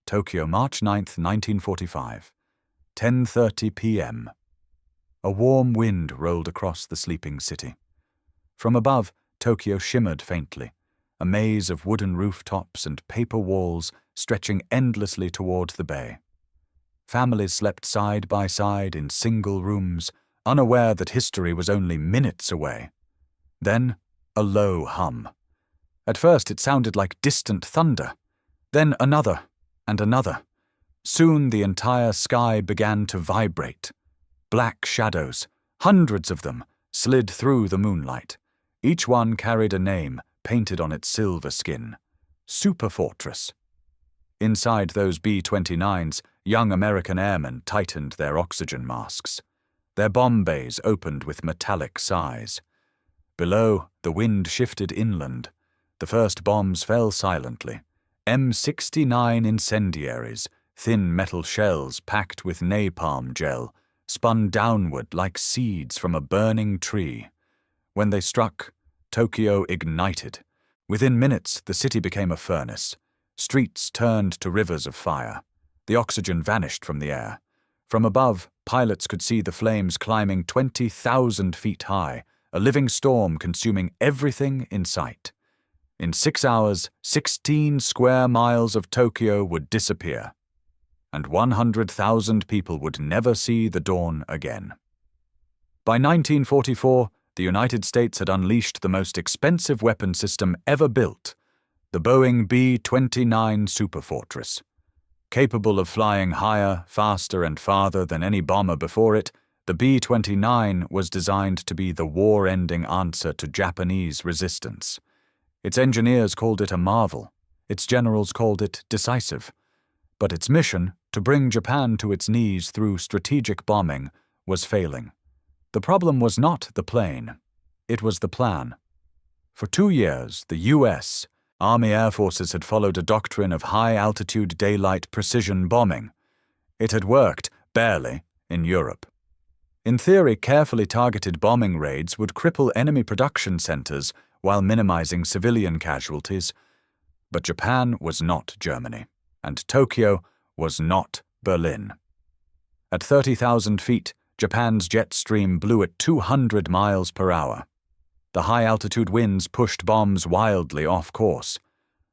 Tokyo, March 9, 1945. 10:30 p.m. A warm wind rolled across the sleeping city. From above, Tokyo shimmered faintly, a maze of wooden rooftops and paper walls stretching endlessly toward the bay. Families slept side by side in single rooms, unaware that history was only minutes away. Then, a low hum. At first it sounded like distant thunder. Then another, and another. Soon the entire sky began to vibrate. Black shadows, hundreds of them, slid through the moonlight. Each one carried a name painted on its silver skin. Super Fortress. Inside those B-29s, young American airmen tightened their oxygen masks. Their bomb bays opened with metallic sighs. Below, the wind shifted inland. The first bombs fell silently. M69 incendiaries, thin metal shells packed with napalm gel, spun downward like seeds from a burning tree. When they struck, Tokyo ignited. Within minutes, the city became a furnace. Streets turned to rivers of fire. The oxygen vanished from the air. From above, pilots could see the flames climbing 20,000 feet high, a living storm consuming everything in sight. In 6 hours, 16 square miles of Tokyo would disappear, and 100,000 people would never see the dawn again. By 1944, the United States had unleashed the most expensive weapon system ever built, the Boeing B-29 Superfortress. Capable of flying higher, faster, and farther than any bomber before it, the B-29 was designed to be the war-ending answer to Japanese resistance. Its engineers called it a marvel. Its generals called it decisive. But its mission, to bring Japan to its knees through strategic bombing, was failing. The problem was not the plane. It was the plan. For 2 years, the U.S. Army Air Forces had followed a doctrine of high-altitude daylight precision bombing. It had worked, barely, in Europe. In theory, carefully targeted bombing raids would cripple enemy production centers while minimizing civilian casualties. But Japan was not Germany, and Tokyo was not Berlin. At 30,000 feet, Japan's jet stream blew at 200 miles per hour. The high-altitude winds pushed bombs wildly off course.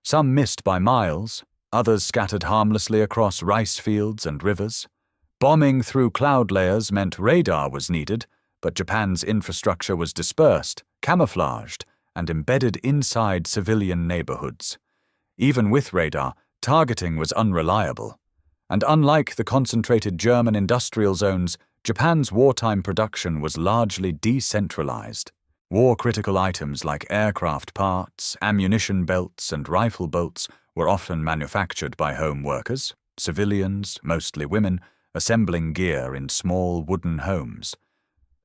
Some missed by miles, others scattered harmlessly across rice fields and rivers. Bombing through cloud layers meant radar was needed, but Japan's infrastructure was dispersed, camouflaged, and embedded inside civilian neighborhoods. Even with radar, targeting was unreliable. And unlike the concentrated German industrial zones, Japan's wartime production was largely decentralized. War-critical items like aircraft parts, ammunition belts, and rifle bolts were often manufactured by home workers, civilians, mostly women, assembling gear in small wooden homes.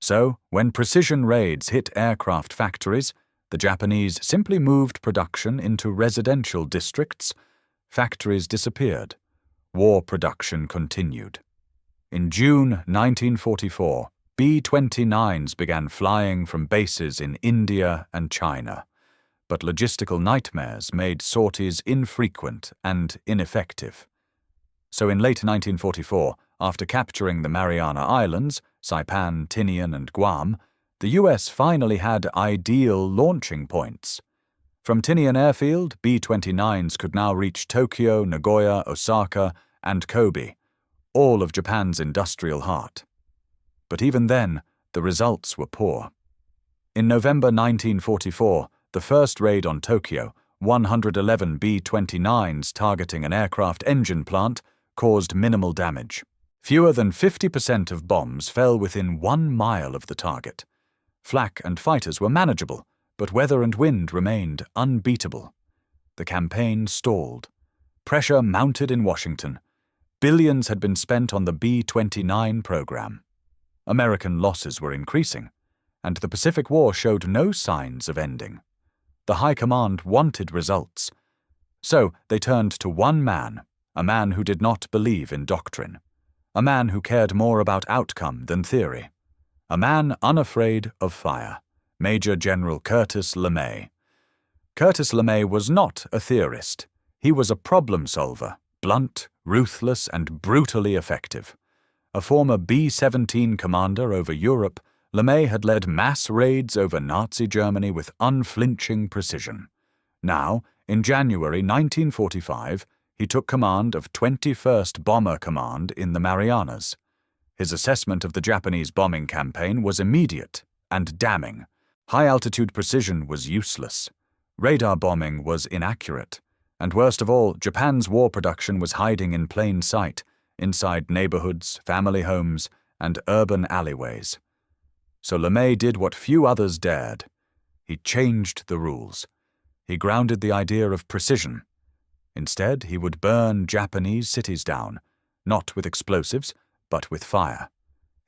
So, when precision raids hit aircraft factories, the Japanese simply moved production into residential districts. Factories disappeared. War production continued. In June 1944, B-29s began flying from bases in India and China, but logistical nightmares made sorties infrequent and ineffective. So in late 1944, after capturing the Mariana Islands, Saipan, Tinian, and Guam, the U.S. finally had ideal launching points. From Tinian Airfield, B-29s could now reach Tokyo, Nagoya, Osaka, and Kobe, all of Japan's industrial heart. But even then, the results were poor. In November 1944, the first raid on Tokyo, 111 B-29s targeting an aircraft engine plant, caused minimal damage. Fewer than 50% of bombs fell within 1 mile of the target. Flak and fighters were manageable, but weather and wind remained unbeatable. The campaign stalled. Pressure mounted in Washington. Billions had been spent on the B-29 program. American losses were increasing, and the Pacific War showed no signs of ending. The High Command wanted results. So they turned to one man, a man who did not believe in doctrine, a man who cared more about outcome than theory, a man unafraid of fire, Major General Curtis LeMay. Curtis LeMay was not a theorist. He was a problem solver, blunt, ruthless and brutally effective. A former B-17 commander over Europe, LeMay had led mass raids over Nazi Germany with unflinching precision. Now, in January 1945, he took command of 21st Bomber Command in the Marianas. His assessment of the Japanese bombing campaign was immediate and damning. High-altitude precision was useless. Radar bombing was inaccurate. And worst of all, Japan's war production was hiding in plain sight, inside neighborhoods, family homes, and urban alleyways. So LeMay did what few others dared. He changed the rules. He grounded the idea of precision. Instead, he would burn Japanese cities down, not with explosives, but with fire.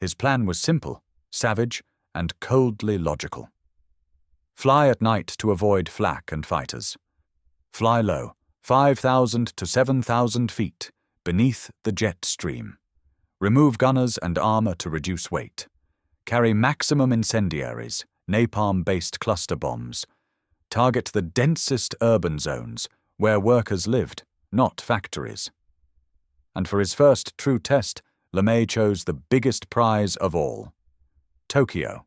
His plan was simple, savage, and coldly logical. Fly at night to avoid flak and fighters. Fly low, 5,000 to 7,000 feet, beneath the jet stream. Remove gunners and armor to reduce weight. Carry maximum incendiaries, napalm-based cluster bombs. Target the densest urban zones, where workers lived, not factories. And for his first true test, LeMay chose the biggest prize of all. Tokyo.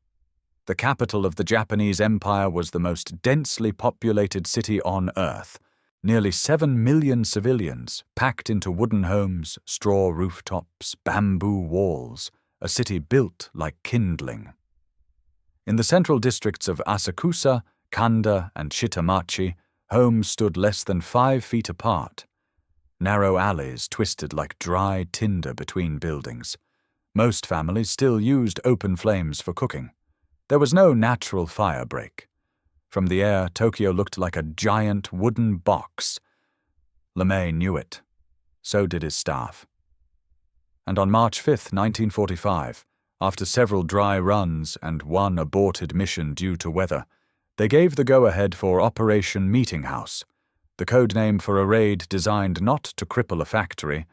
The capital of the Japanese Empire was the most densely populated city on Earth. Nearly 7 million civilians, packed into wooden homes, straw rooftops, bamboo walls, a city built like kindling. In the central districts of Asakusa, Kanda, and Shitamachi, homes stood less than 5 feet apart. Narrow alleys twisted like dry tinder between buildings. Most families still used open flames for cooking. There was no natural fire break. From the air, Tokyo looked like a giant wooden box. LeMay knew it. So did his staff. And on March 5, 1945, after several dry runs and one aborted mission due to weather, they gave the go-ahead for Operation Meetinghouse, the code name for a raid designed not to cripple a factory,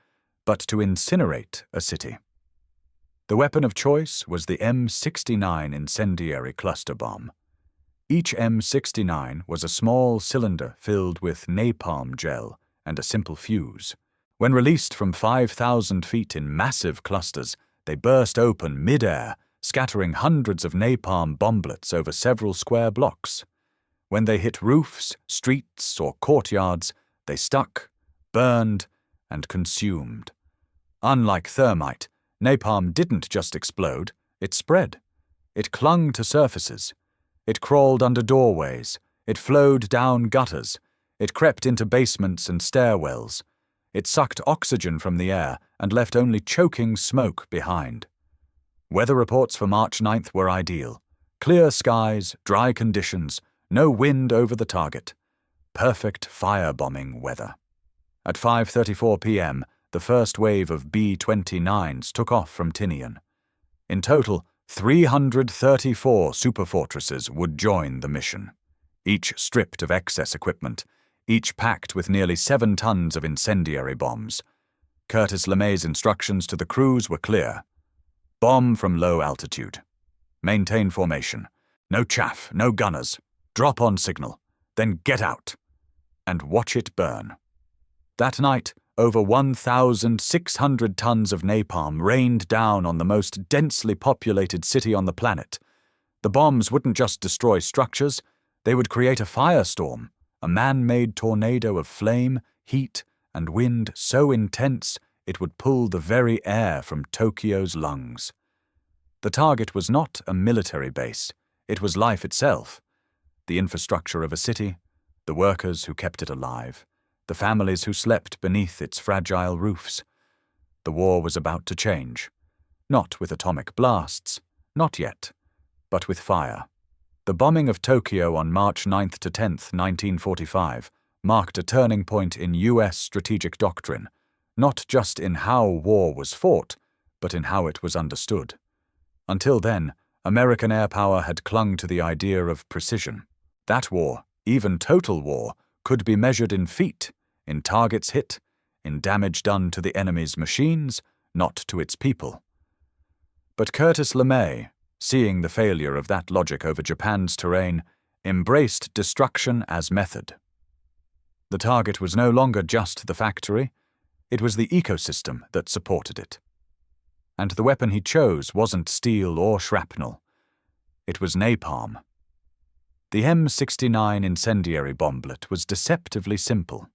but to incinerate a city. The weapon of choice was the M69 incendiary cluster bomb. Each M69 was a small cylinder filled with napalm gel and a simple fuse. When released from 5,000 feet in massive clusters, they burst open mid-air, scattering hundreds of napalm bomblets over several square blocks. When they hit roofs, streets, or courtyards, they stuck, burned, and consumed. Unlike thermite, napalm didn't just explode, it spread. It clung to surfaces. It crawled under doorways. It flowed down gutters. It crept into basements and stairwells. It sucked oxygen from the air and left only choking smoke behind. Weather reports for March 9th were ideal. Clear skies, dry conditions, no wind over the target. Perfect firebombing weather. At 5:34 p.m., the first wave of B-29s took off from Tinian. In total, 334 superfortresses would join the mission, each stripped of excess equipment, each packed with nearly 7 tons of incendiary bombs. Curtis LeMay's instructions to the crews were clear. Bomb from low altitude. Maintain formation. No chaff, no gunners. Drop on signal. Then get out. And watch it burn. That night, over 1,600 tons of napalm rained down on the most densely populated city on the planet. The bombs wouldn't just destroy structures, they would create a firestorm, a man-made tornado of flame, heat, and wind so intense it would pull the very air from Tokyo's lungs. The target was not a military base, it was life itself. The infrastructure of a city, the workers who kept it alive, the families who slept beneath its fragile roofs. The war was about to change. Not with atomic blasts, not yet, but with fire. The bombing of Tokyo on March 9th to 10th, 1945, marked a turning point in U.S. strategic doctrine, not just in how war was fought, but in how it was understood. Until then, American air power had clung to the idea of precision. That war, even total war, could be measured in feet, in targets hit, in damage done to the enemy's machines, not to its people. But Curtis LeMay, seeing the failure of that logic over Japan's terrain, embraced destruction as method. The target was no longer just the factory, It was the ecosystem that supported it. And the weapon he chose wasn't steel or shrapnel. It was napalm. The M69 incendiary bomblet was deceptively simple.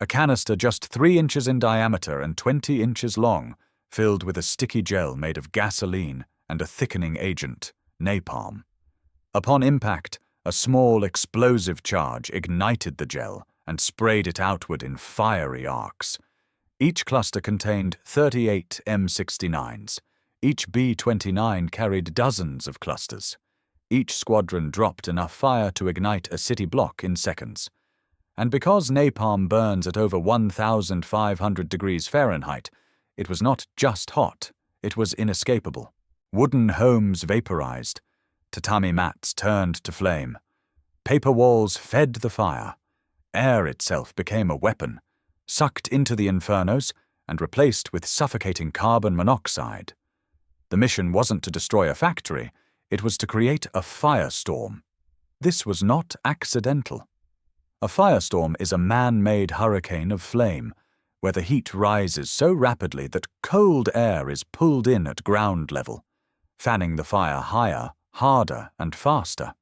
A canister just 3 inches in diameter and 20 inches long, filled with a sticky gel made of gasoline and a thickening agent, napalm. Upon impact, a small explosive charge ignited the gel and sprayed it outward in fiery arcs. Each cluster contained 38 M69s. Each B-29 carried dozens of clusters. Each squadron dropped enough fire to ignite a city block in seconds. And because napalm burns at over 1,500 degrees Fahrenheit, it was not just hot, it was inescapable. Wooden homes vaporized. Tatami mats turned to flame. Paper walls fed the fire. Air itself became a weapon, sucked into the infernos and replaced with suffocating carbon monoxide. The mission wasn't to destroy a factory, it was to create a firestorm. This was not accidental. A firestorm is a man-made hurricane of flame, where the heat rises so rapidly that cold air is pulled in at ground level, fanning the fire higher, harder, and faster.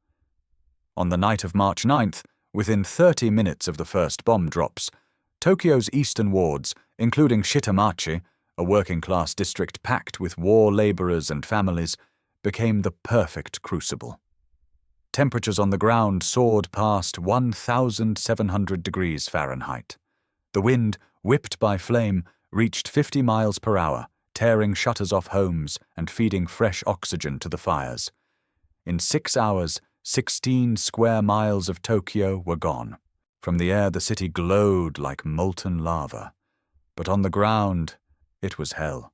On the night of March 9th, within 30 minutes of the first bomb drops, Tokyo's eastern wards, including Shitamachi, a working-class district packed with war laborers and families, became the perfect crucible. Temperatures on the ground soared past 1,700 degrees Fahrenheit. The wind, whipped by flame, reached 50 miles per hour, tearing shutters off homes and feeding fresh oxygen to the fires. In 6 hours, 16 square miles of Tokyo were gone. From the air, the city glowed like molten lava. But on the ground, it was hell.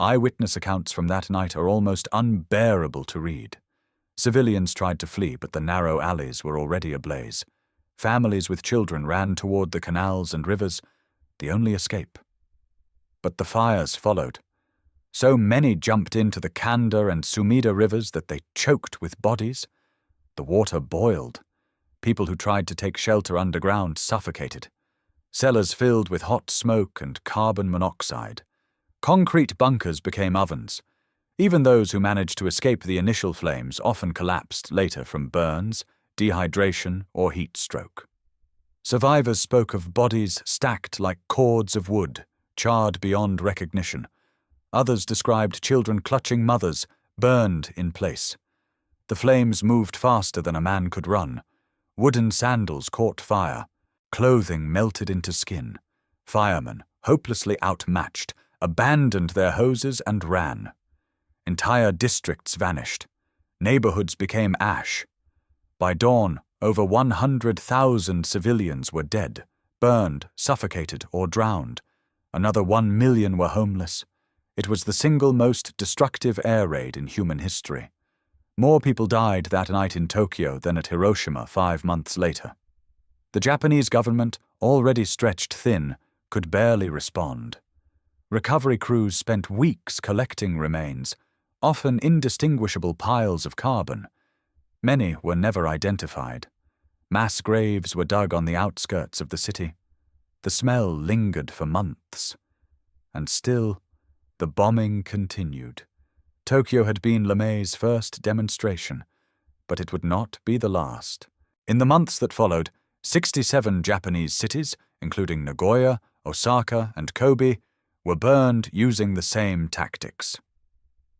Eyewitness accounts from that night are almost unbearable to read. Civilians tried to flee, but the narrow alleys were already ablaze. Families with children ran toward the canals and rivers, the only escape. But the fires followed. So many jumped into the Kanda and Sumida rivers that they choked with bodies. The water boiled. People who tried to take shelter underground suffocated. Cellars filled with hot smoke and carbon monoxide. Concrete bunkers became ovens. Even those who managed to escape the initial flames often collapsed later from burns, dehydration, or heat stroke. Survivors spoke of bodies stacked like cords of wood, charred beyond recognition. Others described children clutching mothers, burned in place. The flames moved faster than a man could run. Wooden sandals caught fire. Clothing melted into skin. Firemen, hopelessly outmatched, abandoned their hoses and ran. Entire districts vanished. Neighborhoods became ash. By dawn, over 100,000 civilians were dead, burned, suffocated, or drowned. Another 1 million were homeless. It was the single most destructive air raid in human history. More people died that night in Tokyo than at Hiroshima 5 months later. The Japanese government, already stretched thin, could barely respond. Recovery crews spent weeks collecting remains, often indistinguishable piles of carbon. Many were never identified. Mass graves were dug on the outskirts of the city. The smell lingered for months. And still, the bombing continued. Tokyo had been LeMay's first demonstration, but it would not be the last. In the months that followed, 67 Japanese cities, including Nagoya, Osaka, and Kobe, were burned using the same tactics.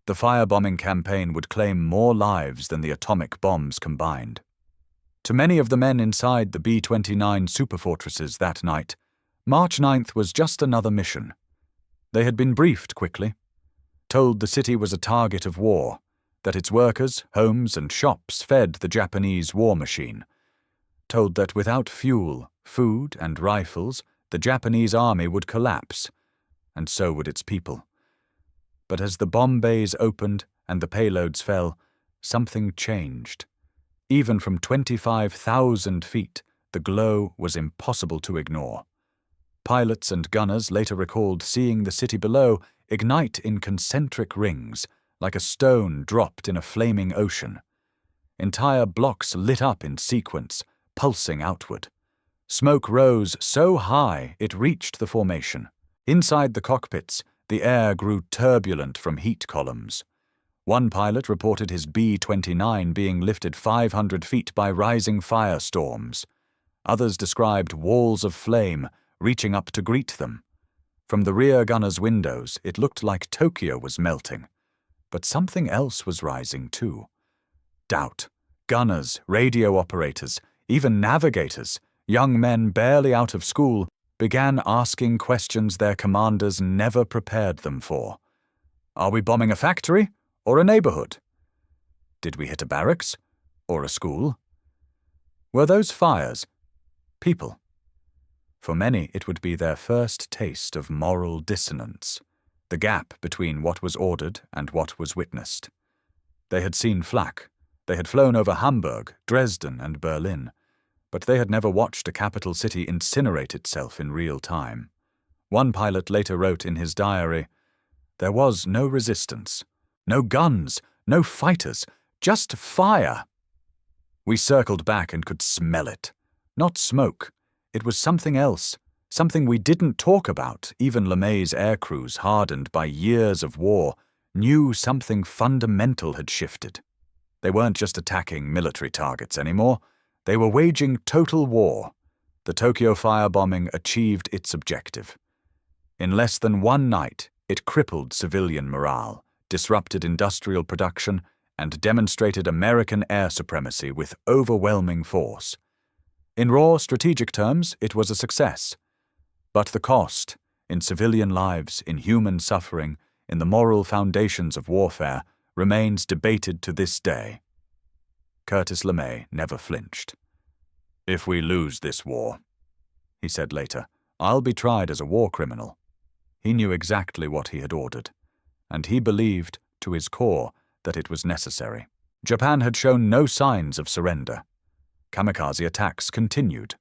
The firebombing campaign would claim more lives than the atomic bombs combined. To many of the men inside the B-29 superfortresses that night, March 9th was just another mission. They had been briefed quickly, told the city was a target of war, that its workers, homes, and shops fed the Japanese war machine, told that without fuel, food, and rifles, the Japanese army would collapse, and so would its people. But as the bomb bays opened and the payloads fell, something changed. Even from 25,000 feet, the glow was impossible to ignore. Pilots and gunners later recalled seeing the city below ignite in concentric rings, like a stone dropped in a flaming ocean. Entire blocks lit up in sequence, pulsing outward. Smoke rose so high it reached the formation. Inside the cockpits, the air grew turbulent from heat columns. One pilot reported his B-29 being lifted 500 feet by rising firestorms. Others described walls of flame reaching up to greet them. From the rear gunner's windows, it looked like Tokyo was melting. But something else was rising too. Doubt. Gunners, radio operators, even navigators, young men barely out of school, began asking questions their commanders never prepared them for. Are we bombing a factory or a neighborhood? Did we hit a barracks or a school? Were those fires people? For many, it would be their first taste of moral dissonance, the gap between what was ordered and what was witnessed. They had seen flak. They had flown over Hamburg, Dresden, and Berlin, but they had never watched a capital city incinerate itself in real time. One pilot later wrote in his diary, "There was no resistance, no guns, no fighters, just fire." We circled back and could smell it. Not smoke. It was something else, something we didn't talk about. Even LeMay's air crews, hardened by years of war, knew something fundamental had shifted. They weren't just attacking military targets anymore. They were waging total war. The Tokyo firebombing achieved its objective. In less than one night, it crippled civilian morale, disrupted industrial production, and demonstrated American air supremacy with overwhelming force. In raw strategic terms, it was a success. But the cost, in civilian lives, in human suffering, in the moral foundations of warfare, remains debated to this day. Curtis LeMay never flinched. "If we lose this war," he said later, "I'll be tried as a war criminal." He knew exactly what he had ordered, and he believed, to his core, that it was necessary. Japan had shown no signs of surrender. Kamikaze attacks continued.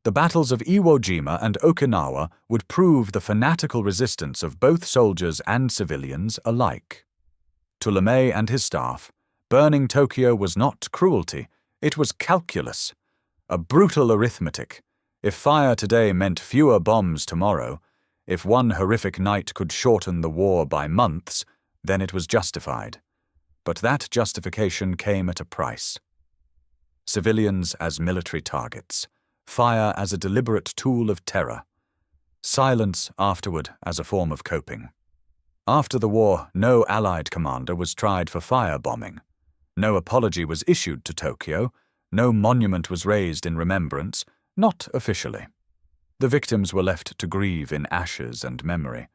The battles of Iwo Jima and Okinawa would prove the fanatical resistance of both soldiers and civilians alike. To LeMay and his staff, burning Tokyo was not cruelty, it was calculus, a brutal arithmetic. If fire today meant fewer bombs tomorrow, if one horrific night could shorten the war by months, then it was justified. But that justification came at a price. Civilians as military targets, fire as a deliberate tool of terror, silence afterward as a form of coping. After the war, no Allied commander was tried for firebombing. No apology was issued to Tokyo. No monument was raised in remembrance, not officially. The victims were left to grieve in ashes and memory.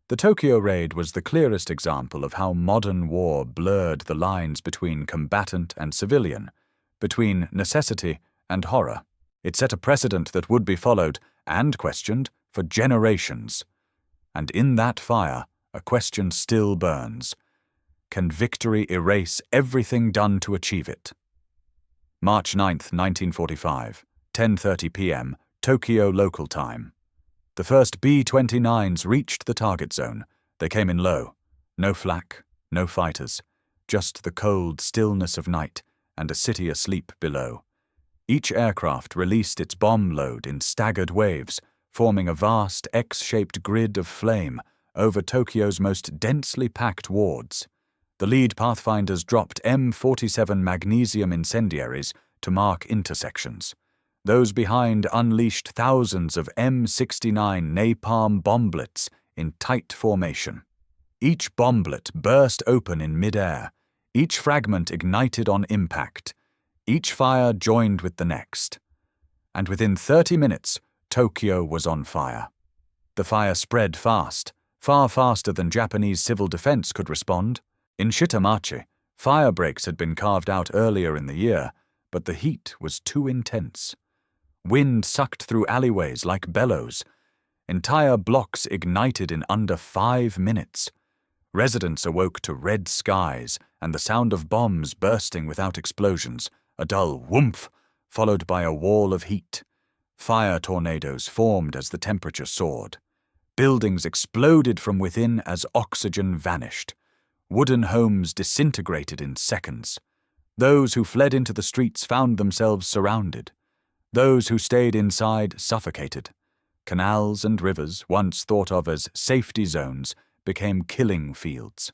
The Tokyo raid was the clearest example of how modern war blurred the lines between combatant and civilian, between necessity and horror. It set a precedent that would be followed and questioned for generations. And in that fire, a question still burns. Can victory erase everything done to achieve it? March 9, 1945, 10:30 p.m., Tokyo local time. The first B-29s reached the target zone. They came in low. No flak, no fighters, just the cold stillness of night and a city asleep below. Each aircraft released its bomb load in staggered waves, forming a vast X-shaped grid of flame over Tokyo's most densely packed wards. The lead pathfinders dropped M47 magnesium incendiaries to mark intersections. Those behind unleashed thousands of M69 napalm bomblets in tight formation. Each bomblet burst open in mid-air, each fragment ignited on impact, each fire joined with the next. And within 30 minutes, Tokyo was on fire. The fire spread fast, far faster than Japanese civil defense could respond. In Shitamachi, fire breaks had been carved out earlier in the year, but the heat was too intense. Wind sucked through alleyways like bellows. Entire blocks ignited in under 5 minutes. Residents awoke to red skies and the sound of bombs bursting without explosions, a dull whoomph, followed by a wall of heat. Fire tornadoes formed as the temperature soared. Buildings exploded from within as oxygen vanished. Wooden homes disintegrated in seconds. Those who fled into the streets found themselves surrounded. Those who stayed inside suffocated. Canals and rivers, once thought of as safety zones, became killing fields.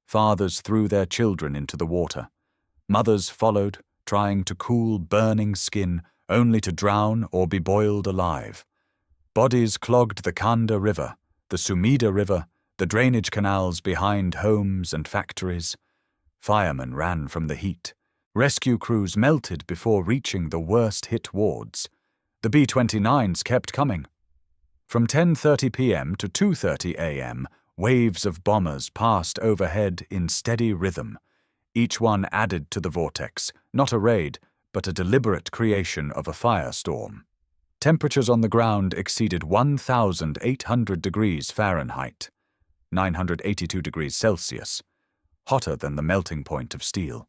Fathers threw their children into the water. Mothers followed, trying to cool burning skin, only to drown or be boiled alive. Bodies clogged the Kanda River, the Sumida River, the drainage canals behind homes and factories. Firemen ran from the heat. Rescue crews melted before reaching the worst-hit wards. The B-29s kept coming. From 10:30 p.m. to 2:30 a.m., waves of bombers passed overhead in steady rhythm. Each one added to the vortex, not a raid, but a deliberate creation of a firestorm. Temperatures on the ground exceeded 1,800 degrees Fahrenheit, 982 degrees Celsius, hotter than the melting point of steel.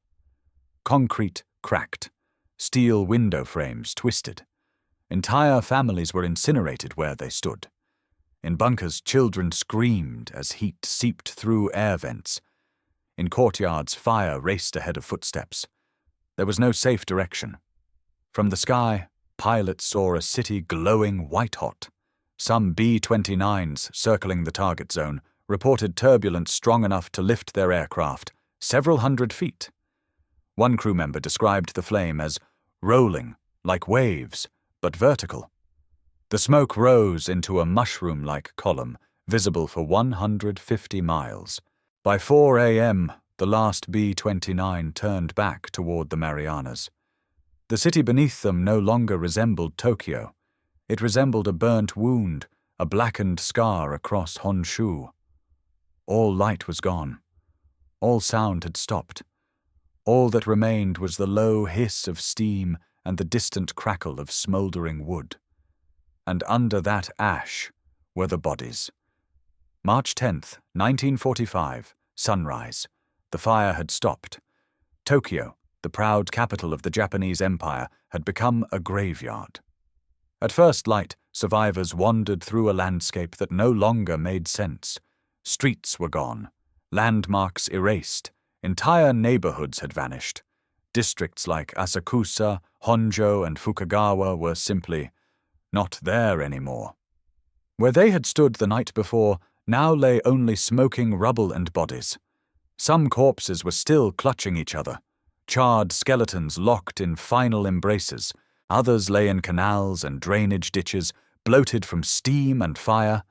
Concrete cracked. Steel window frames twisted. Entire families were incinerated where they stood. In bunkers, children screamed as heat seeped through air vents. In courtyards, fire raced ahead of footsteps. There was no safe direction. From the sky, pilots saw a city glowing white-hot. Some B-29s circling the target zone reported turbulence strong enough to lift their aircraft several hundred feet. One crew member described the flame as rolling, like waves, but vertical. The smoke rose into a mushroom-like column, visible for 150 miles. By 4 a.m., the last B-29 turned back toward the Marianas. The city beneath them no longer resembled Tokyo. It resembled a burnt wound, a blackened scar across Honshu. All light was gone. All sound had stopped. All that remained was the low hiss of steam and the distant crackle of smoldering wood. And under that ash were the bodies. March 10th, 1945, sunrise. The fire had stopped. Tokyo, the proud capital of the Japanese Empire, had become a graveyard. At first light, survivors wandered through a landscape that no longer made sense. Streets were gone, landmarks erased, entire neighborhoods had vanished. Districts like Asakusa, Honjo, and Fukagawa were simply not there anymore. Where they had stood the night before, now lay only smoking rubble and bodies. Some corpses were still clutching each other, charred skeletons locked in final embraces. Others lay in canals and drainage ditches, bloated from steam and fire.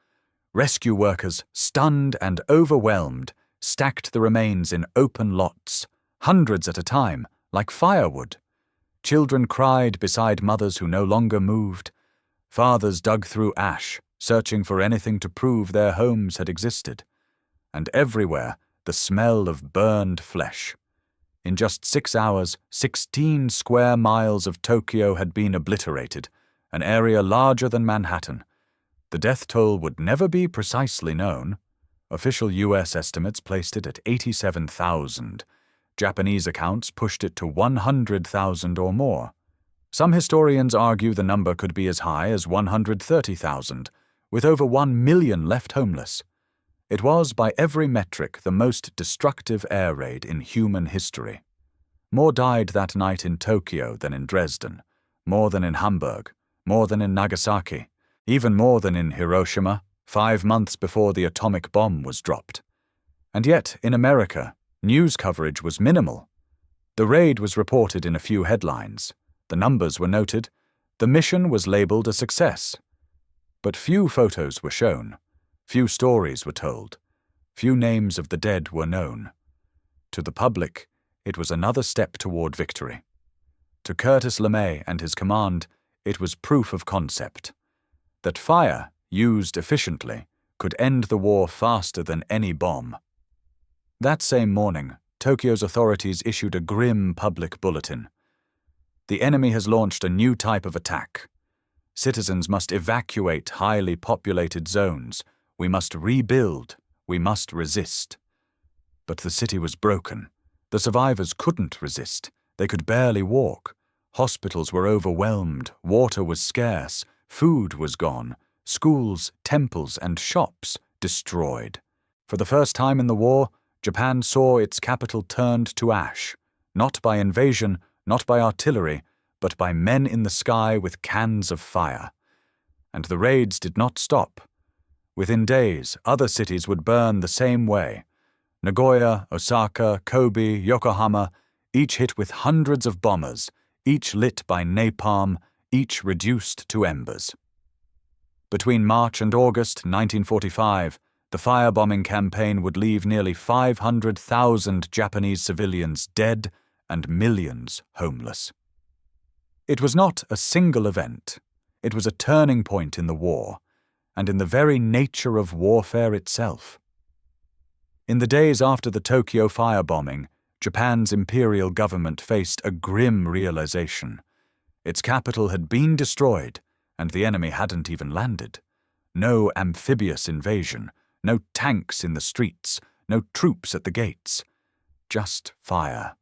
Rescue workers, stunned and overwhelmed, stacked the remains in open lots, hundreds at a time, like firewood. Children cried beside mothers who no longer moved. Fathers dug through ash, searching for anything to prove their homes had existed. And everywhere, the smell of burned flesh. In just 6 hours, 16 square miles of Tokyo had been obliterated, an area larger than Manhattan. The death toll would never be precisely known. Official U.S. estimates placed it at 87,000. Japanese accounts pushed it to 100,000 or more. Some historians argue the number could be as high as 130,000, with over 1 million left homeless. It was, by every metric, the most destructive air raid in human history. More died that night in Tokyo than in Dresden, more than in Hamburg, more than in Nagasaki, even more than in Hiroshima, 5 months before the atomic bomb was dropped. And yet, in America, news coverage was minimal. The raid was reported in a few headlines. The numbers were noted. The mission was labeled a success. But few photos were shown. Few stories were told. Few names of the dead were known. To the public, it was another step toward victory. To Curtis LeMay and his command, it was proof of concept. That fire, used efficiently, could end the war faster than any bomb. That same morning, Tokyo's authorities issued a grim public bulletin. The enemy has launched a new type of attack. Citizens must evacuate highly populated zones. We must rebuild. We must resist. But the city was broken. The survivors couldn't resist. They could barely walk. Hospitals were overwhelmed. Water was scarce. Food was gone. Schools, temples, and shops destroyed. For the first time in the war, Japan saw its capital turned to ash, not by invasion, not by artillery, but by men in the sky with cans of fire. And the raids did not stop. Within days, other cities would burn the same way. Nagoya, Osaka, Kobe, Yokohama, each hit with hundreds of bombers, each lit by napalm, each reduced to embers. Between March and August 1945, the firebombing campaign would leave nearly 500,000 Japanese civilians dead and millions homeless. It was not a single event. It was a turning point in the war, and in the very nature of warfare itself. In the days after the Tokyo firebombing, Japan's imperial government faced a grim realization. Its capital had been destroyed, and the enemy hadn't even landed. No amphibious invasion, no tanks in the streets, no troops at the gates. Just fire,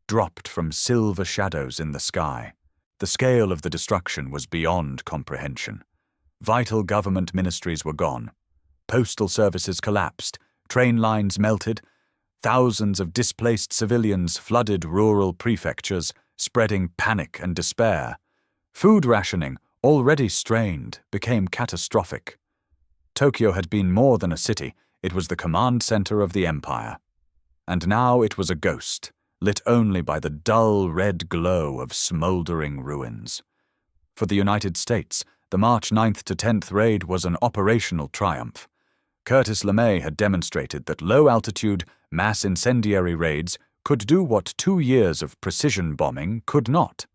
dropped from silver shadows in the sky. The scale of the destruction was beyond comprehension. Vital government ministries were gone. Postal services collapsed, train lines melted. Thousands of displaced civilians flooded rural prefectures, spreading panic and despair. Food rationing, already strained, became catastrophic. Tokyo had been more than a city. It was the command center of the empire. And now it was a ghost, lit only by the dull red glow of smoldering ruins. For the United States, the March 9th to 10th raid was an operational triumph. Curtis LeMay had demonstrated that low-altitude, mass incendiary raids could do what 2 years of precision bombing could not: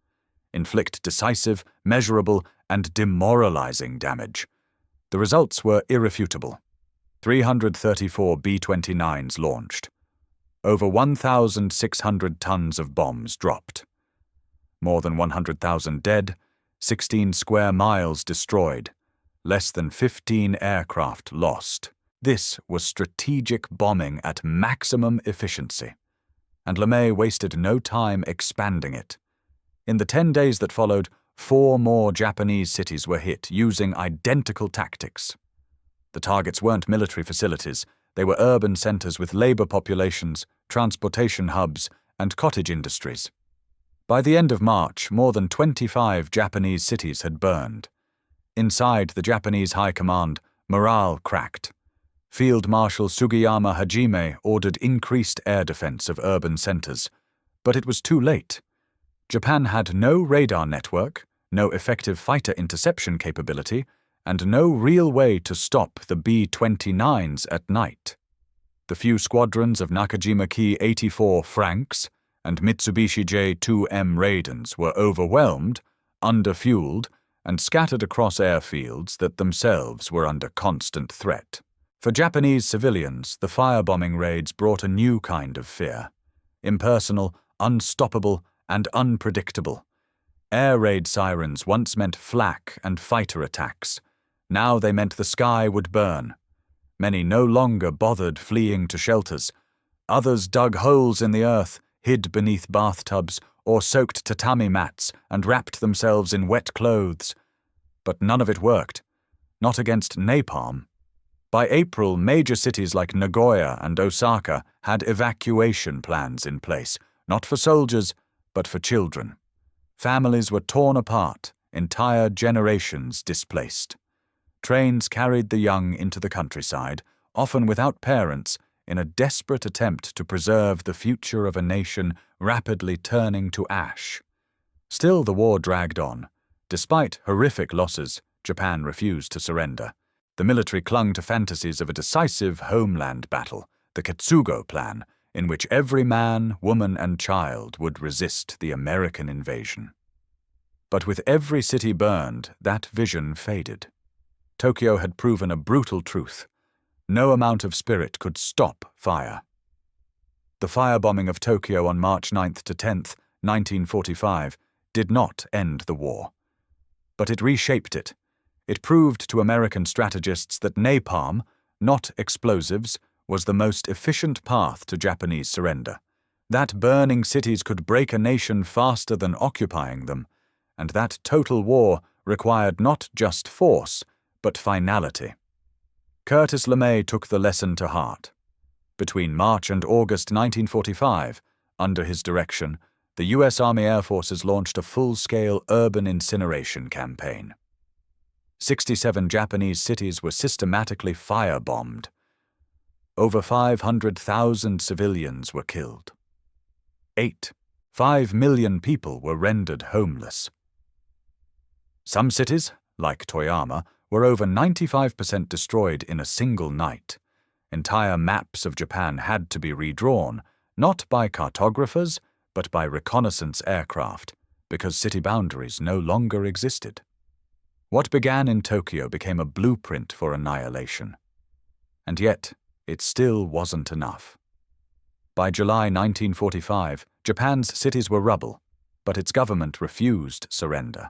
inflict decisive, measurable, and demoralizing damage. The results were irrefutable. 334 B-29s launched. Over 1,600 tons of bombs dropped. More than 100,000 dead, 16 square miles destroyed, less than 15 aircraft lost. This was strategic bombing at maximum efficiency, and LeMay wasted no time expanding it. In the 10 days that followed, 4 more Japanese cities were hit using identical tactics. The targets weren't military facilities, they were urban centers with labor populations, transportation hubs, and cottage industries. By the end of March, more than 25 Japanese cities had burned. Inside the Japanese High Command, morale cracked. Field Marshal Sugiyama Hajime ordered increased air defense of urban centers, but it was too late. Japan had no radar network, no effective fighter interception capability, and no real way to stop the B-29s at night. The few squadrons of Nakajima Ki-84 Franks and Mitsubishi J-2M Raidens were overwhelmed, underfueled, and scattered across airfields that themselves were under constant threat. For Japanese civilians, the firebombing raids brought a new kind of fear. Impersonal, unstoppable, and unpredictable. Air raid sirens once meant flak and fighter attacks. Now they meant the sky would burn. Many no longer bothered fleeing to shelters. Others dug holes in the earth, hid beneath bathtubs, or soaked tatami mats and wrapped themselves in wet clothes. But none of it worked. Not against napalm. By April, major cities like Nagoya and Osaka had evacuation plans in place, not for soldiers, but for children. Families were torn apart, entire generations displaced. Trains carried the young into the countryside, often without parents, in a desperate attempt to preserve the future of a nation rapidly turning to ash. Still, the war dragged on. Despite horrific losses, Japan refused to surrender. The military clung to fantasies of a decisive homeland battle, the Ketsugo Plan, in which every man, woman, and child would resist the American invasion. But with every city burned, that vision faded. Tokyo had proven a brutal truth. No amount of spirit could stop fire. The firebombing of Tokyo on March 9th to 10th, 1945, did not end the war. But it reshaped it. It proved to American strategists that napalm, not explosives, was the most efficient path to Japanese surrender. That burning cities could break a nation faster than occupying them, and that total war required not just force, but finality. Curtis LeMay took the lesson to heart. Between March and August 1945, under his direction, the U.S. Army Air Forces launched a full-scale urban incineration campaign. 67 Japanese cities were systematically firebombed. Over 500,000 civilians were killed. 5 million people were rendered homeless. Some cities, like Toyama, were over 95% destroyed in a single night. Entire maps of Japan had to be redrawn, not by cartographers, but by reconnaissance aircraft, because city boundaries no longer existed. What began in Tokyo became a blueprint for annihilation. And yet, it still wasn't enough. By July 1945, Japan's cities were rubble, but its government refused surrender.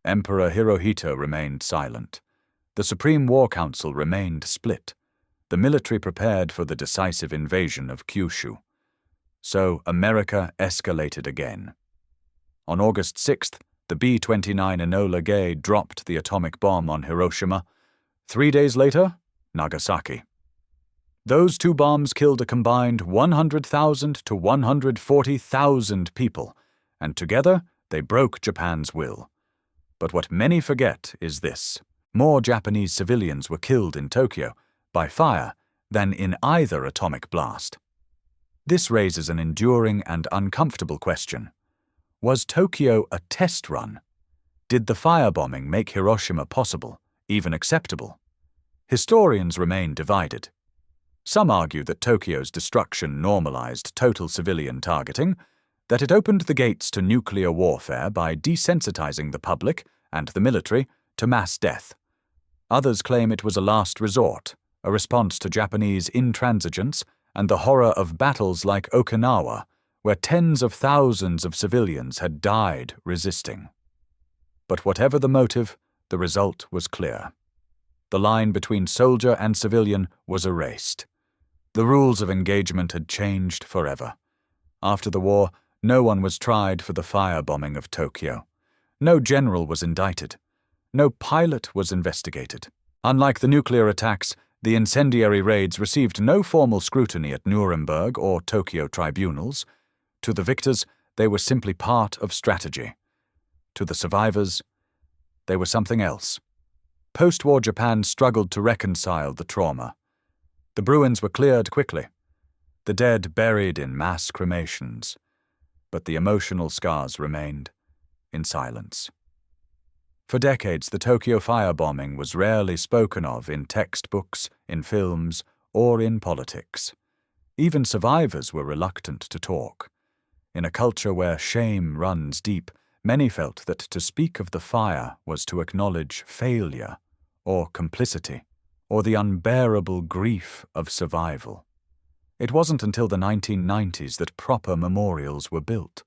Emperor Hirohito remained silent. The Supreme War Council remained split. The military prepared for the decisive invasion of Kyushu. So America escalated again. On August 6th, the B-29 Enola Gay dropped the atomic bomb on Hiroshima. 3 days later, Nagasaki. Those two bombs killed a combined 100,000 to 140,000 people, and together they broke Japan's will. But what many forget is this: more Japanese civilians were killed in Tokyo by fire than in either atomic blast. This raises an enduring and uncomfortable question. Was Tokyo a test run? Did the firebombing make Hiroshima possible, even acceptable? Historians remain divided. Some argue that Tokyo's destruction normalized total civilian targeting, that it opened the gates to nuclear warfare by desensitizing the public and the military to mass death. Others claim it was a last resort, a response to Japanese intransigence and the horror of battles like Okinawa, where tens of thousands of civilians had died resisting. But whatever the motive, the result was clear. The line between soldier and civilian was erased. The rules of engagement had changed forever. After the war, no one was tried for the firebombing of Tokyo. No general was indicted. No pilot was investigated. Unlike the nuclear attacks, the incendiary raids received no formal scrutiny at Nuremberg or Tokyo tribunals. To the victors, they were simply part of strategy. To the survivors, they were something else. Post-war Japan struggled to reconcile the trauma. The Bruins were cleared quickly, the dead buried in mass cremations, but the emotional scars remained in silence. For decades, the Tokyo firebombing was rarely spoken of in textbooks, in films, or in politics. Even survivors were reluctant to talk. In a culture where shame runs deep, many felt that to speak of the fire was to acknowledge failure, or complicity, or the unbearable grief of survival. It wasn't until the 1990s that proper memorials were built.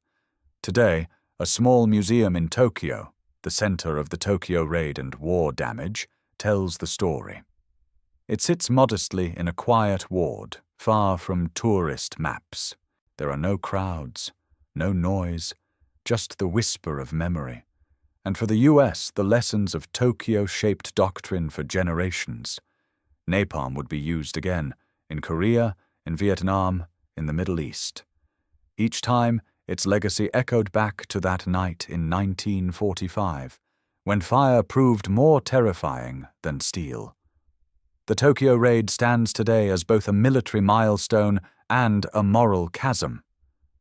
Today, a small museum in Tokyo, the center of the Tokyo raid and war damage, tells the story. It sits modestly in a quiet ward, far from tourist maps. There are no crowds, no noise, just the whisper of memory. And for the US, the lessons of Tokyo shaped doctrine for generations. Napalm would be used again, in Korea, in Vietnam, in the Middle East. Each time, its legacy echoed back to that night in 1945, when fire proved more terrifying than steel. The Tokyo raid stands today as both a military milestone and a moral chasm,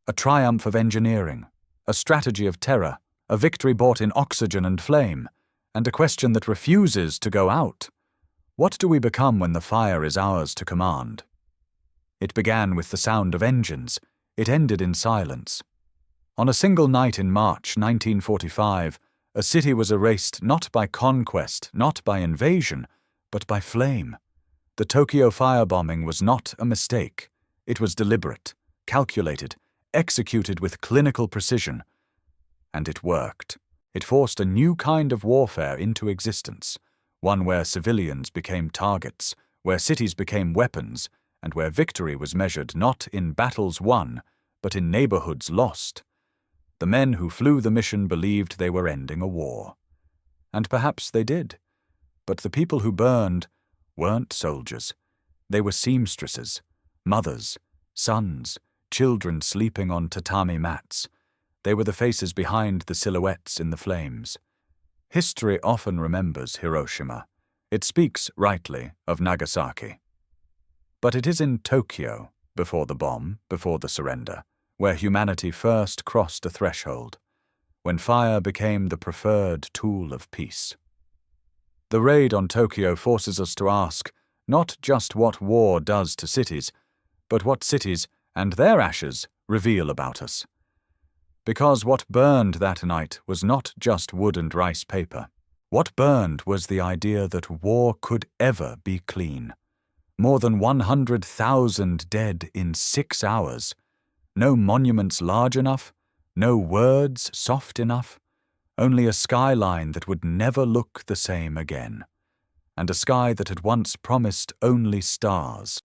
a triumph of engineering, a strategy of terror, a victory bought in oxygen and flame, and a question that refuses to go out. What do we become when the fire is ours to command? It began with the sound of engines. It ended in silence. On a single night in March 1945, a city was erased not by conquest, not by invasion, but by flame. The Tokyo firebombing was not a mistake. It was deliberate, calculated, executed with clinical precision. And it worked. It forced a new kind of warfare into existence, one where civilians became targets, where cities became weapons, and where victory was measured not in battles won, but in neighborhoods lost. The men who flew the mission believed they were ending a war. And perhaps they did. But the people who burned weren't soldiers. They were seamstresses, mothers, sons, children sleeping on tatami mats. They were the faces behind the silhouettes in the flames. History often remembers Hiroshima. It speaks rightly of Nagasaki. But it is in Tokyo, before the bomb, before the surrender, where humanity first crossed a threshold, when fire became the preferred tool of peace. The raid on Tokyo forces us to ask not just what war does to cities, but what cities and their ashes reveal about us. Because what burned that night was not just wood and rice paper. What burned was the idea that war could ever be clean. More than 100,000 dead in 6 hours. No monuments large enough, no words soft enough, only a skyline that would never look the same again, and a sky that had once promised only stars.